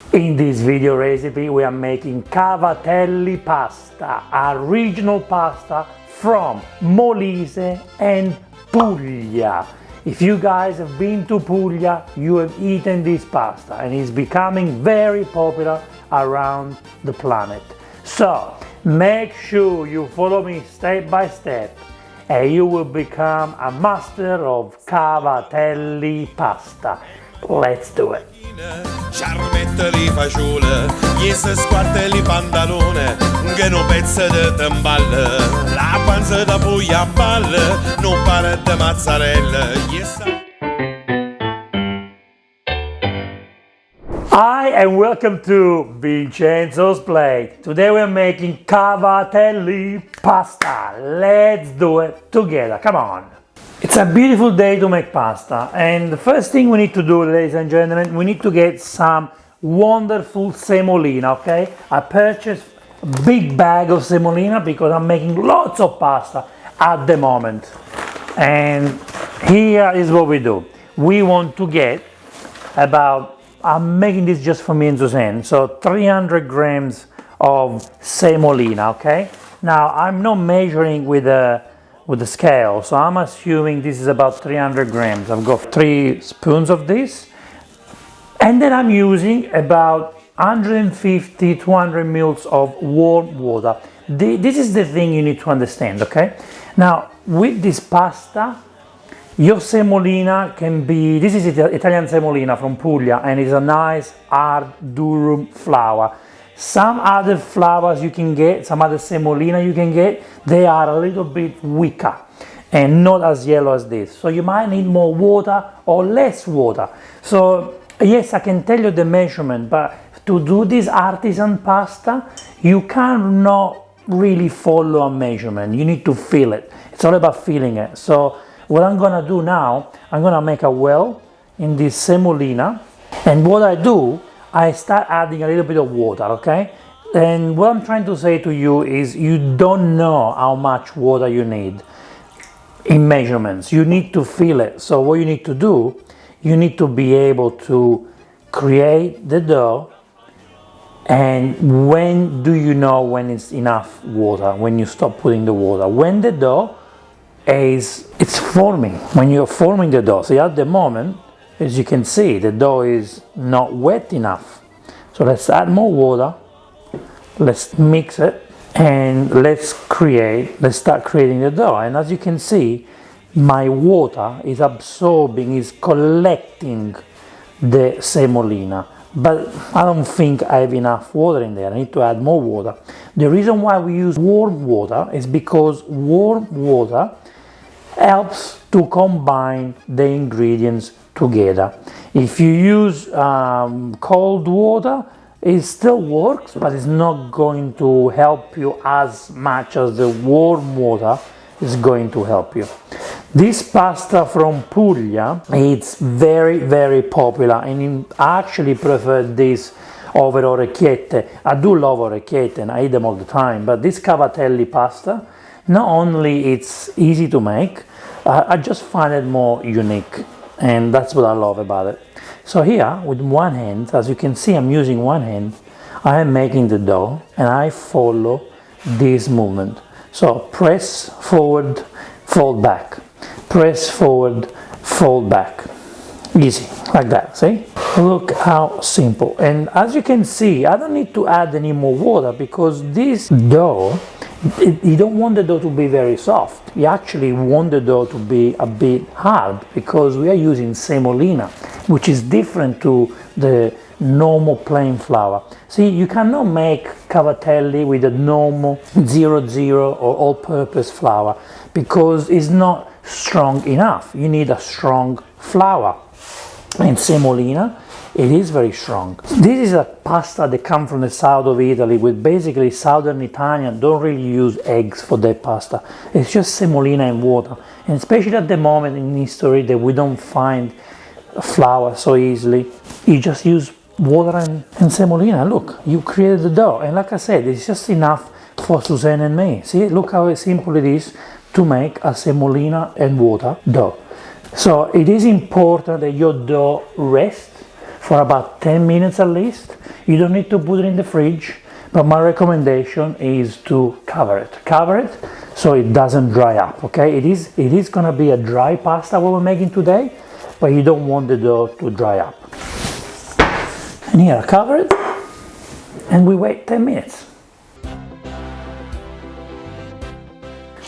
In this video recipe we are making Cavatelli pasta, a regional pasta from Molise and Puglia. If you guys have been to Puglia, you have eaten this pasta and it's becoming very popular around the planet. So make sure you follow me step by step and you will become a master of Cavatelli pasta. Let's do it. Sciarmette li fagiole, gli se squarte li pantalone, che no pezzo di tamballe, la panza da puglia a balle, non pare di mozzarella, Hi and welcome to Vincenzo's Plate. Today we are making Cavatelli pasta. Let's do it together, come on. It's a beautiful day to make pasta, and the first thing we need to do, ladies and gentlemen, we need to get some wonderful semolina, okay? I purchased a big bag of semolina because I'm making lots of pasta at the moment. And here is what we do. We want to get about, I'm making this just for me and Suzanne, so 300 grams of semolina, okay? Now, I'm not measuring with the scale, so I'm assuming this is about 300 grams. I've got 3 spoons of this, and then I'm using about 150-200 ml of warm water. This is the thing you need to understand, okay? Now, with this pasta, your semolina can be, this is Italian semolina from Puglia, and it's a nice hard durum flour. Some other flours you can get, some other semolina you can get, they are a little bit weaker and not as yellow as this. So you might need more water or less water. So yes, I can tell you the measurement, but to do this artisan pasta, you cannot really follow a measurement. You need to feel it. It's all about feeling it. So what I'm gonna do now, I'm gonna make a well in this semolina, and what I do, I start adding a little bit of water, okay? And what I'm trying to say to you is you don't know how much water you need in measurements. You need to feel it. So what you need to do, you need to be able to create the dough. And when do you know when it's enough water, when you stop putting the water? When the dough it's forming, when you're forming the dough. So at the moment, as you can see, the dough is not wet enough. So let's add more water, let's mix it, and let's start creating the dough. And as you can see, my water is absorbing, is collecting the semolina. But I don't think I have enough water in there. I need to add more water. The reason why we use warm water is because warm water helps to combine the ingredients together. If you use cold water, it still works, but it's not going to help you as much as the warm water is going to help you. This pasta from Puglia, it's very, very popular, and I actually prefer this over orecchiette. I do love orecchiette and I eat them all the time, but this Cavatelli pasta, not only it's easy to make, I just find it more unique. And that's what I love about it. So here, with one hand, as you can see, I'm using one hand, I am making the dough, and I follow this movement. So press forward, fold back. Press forward, fold back. Easy, like that, see? Look how simple. And as you can see, I don't need to add any more water because this dough, you don't want the dough to be very soft. You actually want the dough to be a bit hard because we are using semolina, which is different to the normal plain flour. See, you cannot make cavatelli with a normal 00 or all-purpose flour because it's not strong enough. You need a strong flour. And semolina, it is very strong. This is a pasta that comes from the south of Italy, with basically southern Italian don't really use eggs for their pasta. It's just semolina and water. And especially at the moment in history that we don't find flour so easily, you just use water and semolina. Look, you created the dough. And like I said, it's just enough for Suzanne and me. See, look how simple it is to make a semolina and water dough. So it is important that your dough rests for about 10 minutes at least. You don't need to put it in the fridge, but my recommendation is to cover it so it doesn't dry up, okay? It is gonna be a dry pasta what we're making today, but you don't want the dough to dry up. And here I cover it, and we wait 10 minutes.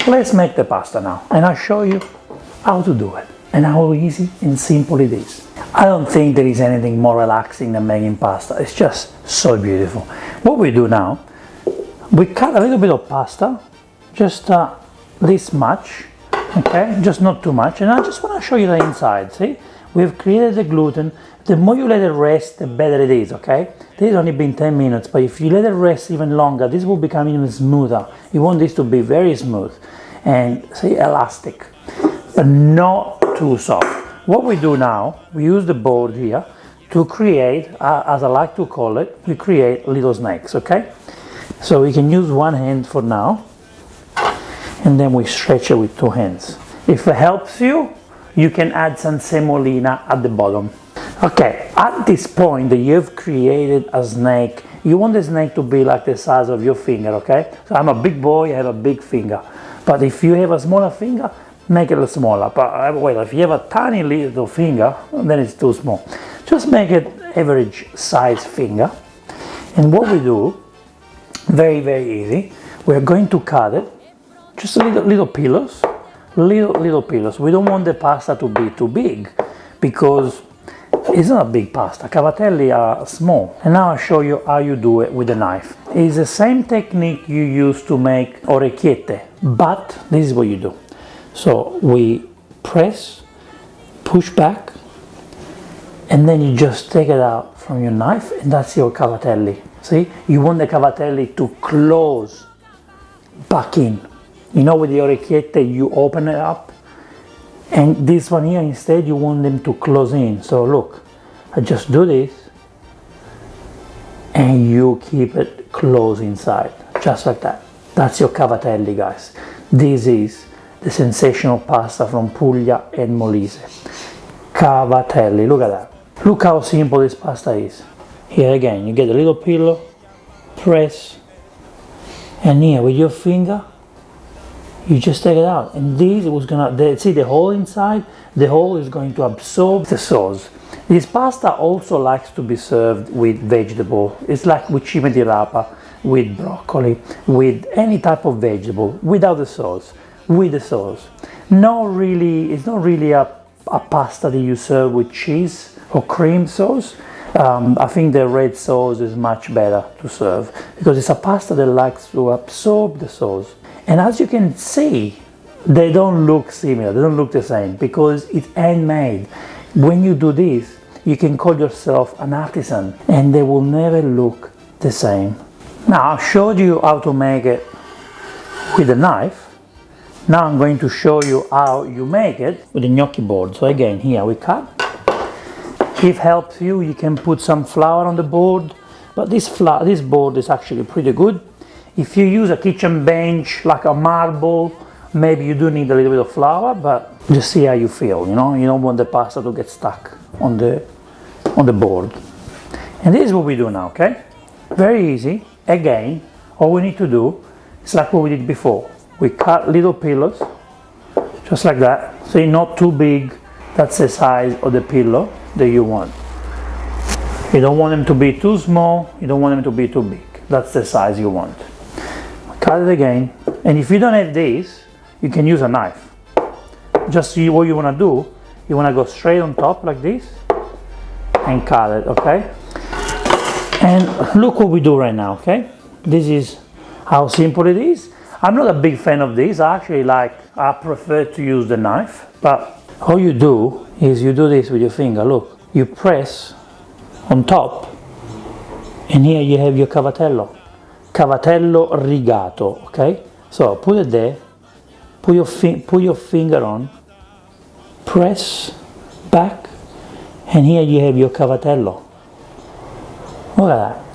Let's make the pasta now, and I'll show you how to do it and how easy and simple it is. I don't think there is anything more relaxing than making pasta. It's just so beautiful. What we do now, we cut a little bit of pasta, just this much, okay, just not too much, and I just want to show you the inside. See, we've created the gluten. The more you let it rest, the better it is, okay? This has only been 10 minutes, but if you let it rest even longer, this will become even smoother. You want this to be very smooth and, see, elastic, but not too soft. What we do now, we use the board here to create, as I like to call it, we create little snakes, okay? So we can use one hand for now, and then we stretch it with two hands. If it helps you, you can add some semolina at the bottom. Okay, at this point that you've created a snake, you want the snake to be like the size of your finger, okay? So I'm a big boy, I have a big finger. But if you have a smaller finger, make it a little smaller. But well, if you have a tiny little finger, then it's too small. Just make it average size finger. And what we do, very, very easy, we're going to cut it, just little pillars, little pillars. We don't want the pasta to be too big because it's not a big pasta. Cavatelli are small. And now I'll show you how you do it with a knife. It's the same technique you use to make orecchiette, but this is what you do. So we press, push back, and then you just take it out from your knife, and that's your cavatelli. See, you want the cavatelli to close back in. You know, with the orecchiette, you open it up, and this one here, instead, you want them to close in. So look, I just do this, and you keep it closed inside, just like that. That's your cavatelli, guys. This is the sensational pasta from Puglia and Molise. Cavatelli, look at that. Look how simple this pasta is. Here again, you get a little pillow, press, and here with your finger, you just take it out. And this was gonna, see the hole inside? The hole is going to absorb the sauce. This pasta also likes to be served with vegetable. It's like with cime di rapa, with broccoli, with any type of vegetable, without the sauce. With the sauce. It's not really a pasta that you serve with cheese or cream sauce. I think the red sauce is much better to serve because it's a pasta that likes to absorb the sauce. And as you can see, they don't look similar, they don't look the same because it's handmade. When you do this, you can call yourself an artisan and they will never look the same. Now, I showed you how to make it with a knife. Now I'm going to show you how you make it with the gnocchi board. So again, here we cut. If it helps you, you can put some flour on the board, but this board is actually pretty good. If you use a kitchen bench, like a marble, maybe you do need a little bit of flour, but just see how you feel, you know? You don't want the pasta to get stuck on the board. And this is what we do now, okay? Very easy. Again, all we need to do is like what we did before. We cut little pillars, just like that. See, not too big. That's the size of the pillow that you want. You don't want them to be too small. You don't want them to be too big. That's the size you want. Cut it again. And if you don't have this, you can use a knife. Just see what you want to do. You want to go straight on top like this and cut it, okay? And look what we do right now, okay? This is how simple it is. I'm not a big fan of this. I prefer to use the knife, but all you do is you do this with your finger. Look, you press on top, and here you have your cavatello rigato, okay? So put it there, put your finger on, press back, and here you have your cavatello. Look at that.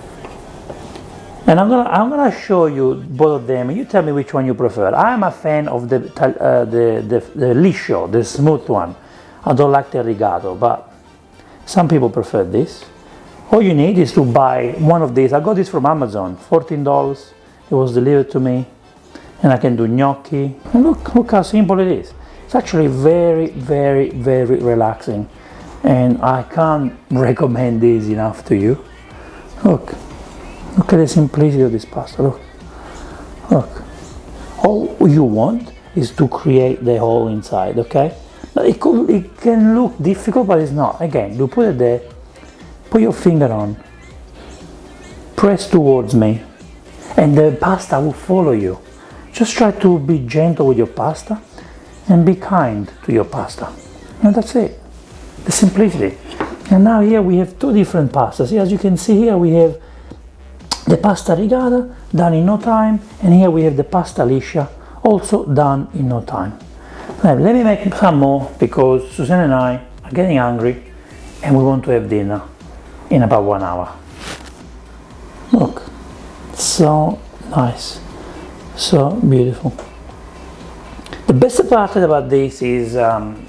And I'm gonna show you both of them, and you tell me which one you prefer. I'm a fan of the liscio, the smooth one. I don't like the rigato, but some people prefer this. All you need is to buy one of these. I got this from Amazon, $14. It was delivered to me, and I can do gnocchi. And look how simple it is. It's actually very, very, very relaxing, and I can't recommend this enough to you. Look at the simplicity of this pasta. Look. All you want is to create the hole inside, okay? It can look difficult, but it's not. Again, you put it there, put your finger on, press towards me, and the pasta will follow you. Just try to be gentle with your pasta and be kind to your pasta. And that's it. The simplicity. And now here we have two different pastas. As you can see here, we have the pasta rigata, done in no time, and here we have the pasta liscia, also done in no time. Now, let me make some more, because Susanna and I are getting hungry and we want to have dinner in about 1 hour. Look, so nice, so beautiful. The best part about this is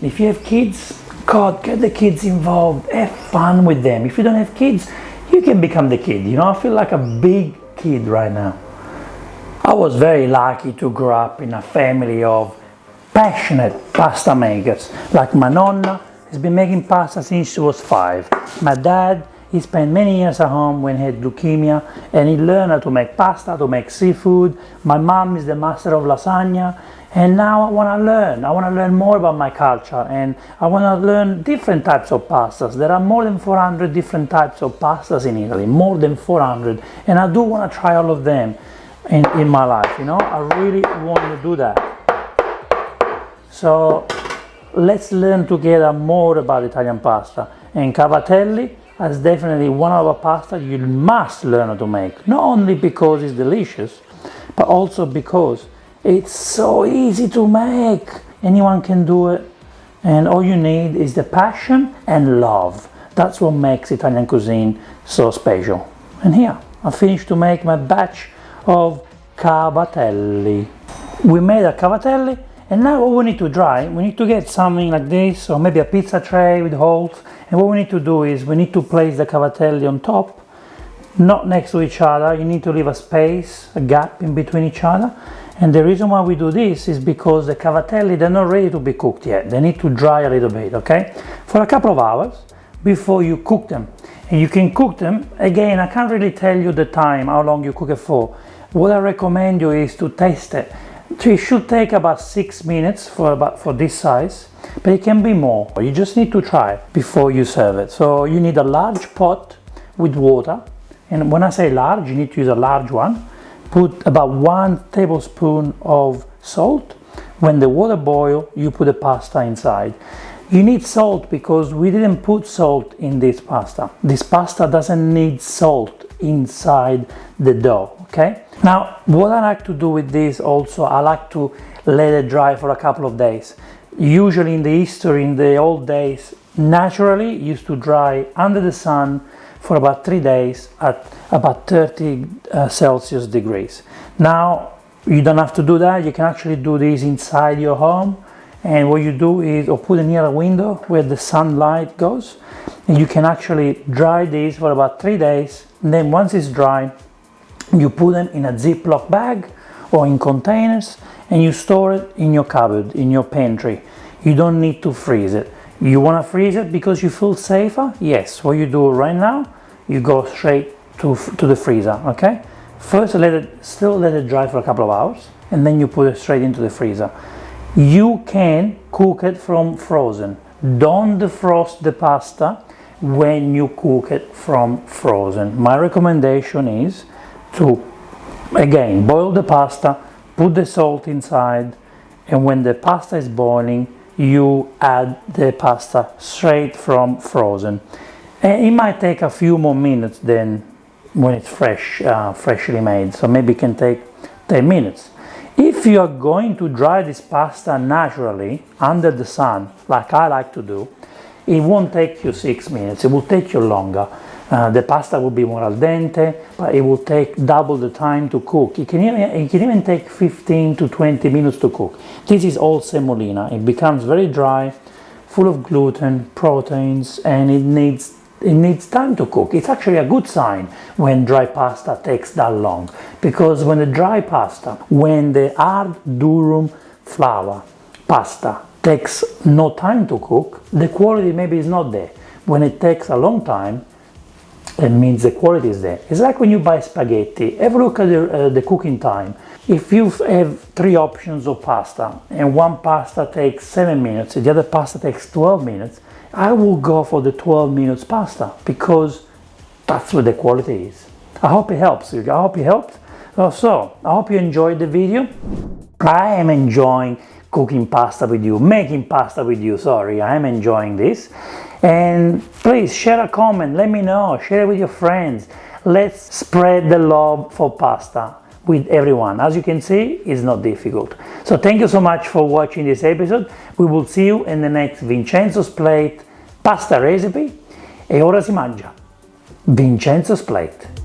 if you have kids, God, get the kids involved, have fun with them. If you don't have kids, you can become the kid. You know, I feel like a big kid right now. I was very lucky to grow up in a family of passionate pasta makers. Like my Nonna has been making pasta since she was 5. My dad, he spent many years at home when he had leukemia, and he learned how to make pasta, to make seafood. My mom is the master of lasagna, and now I want to learn. I want to learn more about my culture, and I want to learn different types of pastas. There are more than 400 different types of pastas in Italy, more than 400, and I do want to try all of them in my life, you know. I really want to do that. So let's learn together more about Italian pasta. And Cavatelli is definitely one of our pasta you must learn how to make. Not only because it's delicious, but also because it's so easy to make. Anyone can do it. And all you need is the passion and love. That's what makes Italian cuisine so special. And here, I finished to make my batch of cavatelli. We made a cavatelli, and now what we need to dry, we need to get something like this, or maybe a pizza tray with holes. And what we need to do is we need to place the cavatelli on top, not next to each other. You need to leave a space, a gap in between each other. And the reason why we do this is because the cavatelli, they're not ready to be cooked yet. They need to dry a little bit, okay? For a couple of hours before you cook them. And you can cook them, again, I can't really tell you the time, how long you cook it for. What I recommend you is to taste it. So it should take about 6 minutes for this size, but it can be more. You just need to try before you serve it. So you need a large pot with water. And when I say large, you need to use a large one. Put about 1 tablespoon of salt. When the water boils, you put the pasta inside. You need salt because we didn't put salt in this pasta. This pasta doesn't need salt inside the dough, okay? Now, what I like to do with this also, I like to let it dry for a couple of days. Usually in the history, in the old days, naturally used to dry under the sun for about 3 days at about 30 Celsius degrees. Now, you don't have to do that. You can actually do this inside your home. And what you do is, or put it near a window where the sunlight goes, and you can actually dry this for about 3 days. And then once it's dry, you put them in a Ziploc bag or in containers, and you store it in your cupboard, in your pantry. You don't need to freeze it. You want to freeze it because you feel safer? Yes. What you do right now, you go straight to the freezer, okay? First, let it dry for a couple of hours, and then you put it straight into the freezer. You can cook it from frozen. Don't defrost the pasta when you cook it from frozen. My recommendation is to, again, boil the pasta, put the salt inside, and when the pasta is boiling, you add the pasta straight from frozen. And it might take a few more minutes than when it's freshly made, so maybe it can take 10 minutes. If you are going to dry this pasta naturally under the sun, like I like to do, it won't take you 6 minutes, it will take you longer. The pasta will be more al dente, but it will take double the time to cook. It can even take 15 to 20 minutes to cook. This is all semolina. It becomes very dry, full of gluten, proteins, and it needs it needs time to cook. It's actually a good sign when dry pasta takes that long, because when the dry pasta, when the hard durum flour pasta takes no time to cook, the quality maybe is not there. When it takes a long time, it means the quality is there. It's like when you buy spaghetti. Have a look at the cooking time. If you have 3 options of pasta and one pasta takes 7 minutes, the other pasta takes 12 minutes, I will go for the 12 minutes pasta, because that's what the quality is. I hope it helps you. I hope it helped. So, I hope you enjoyed the video. I am enjoying cooking pasta with you, making pasta with you, sorry, I am enjoying this. And please share a comment, let me know, share it with your friends. Let's spread the love for pasta with everyone. As you can see, it's not difficult. So thank you so much for watching this episode. We will see you in the next Vincenzo's Plate pasta recipe. E ora si mangia. Vincenzo's Plate.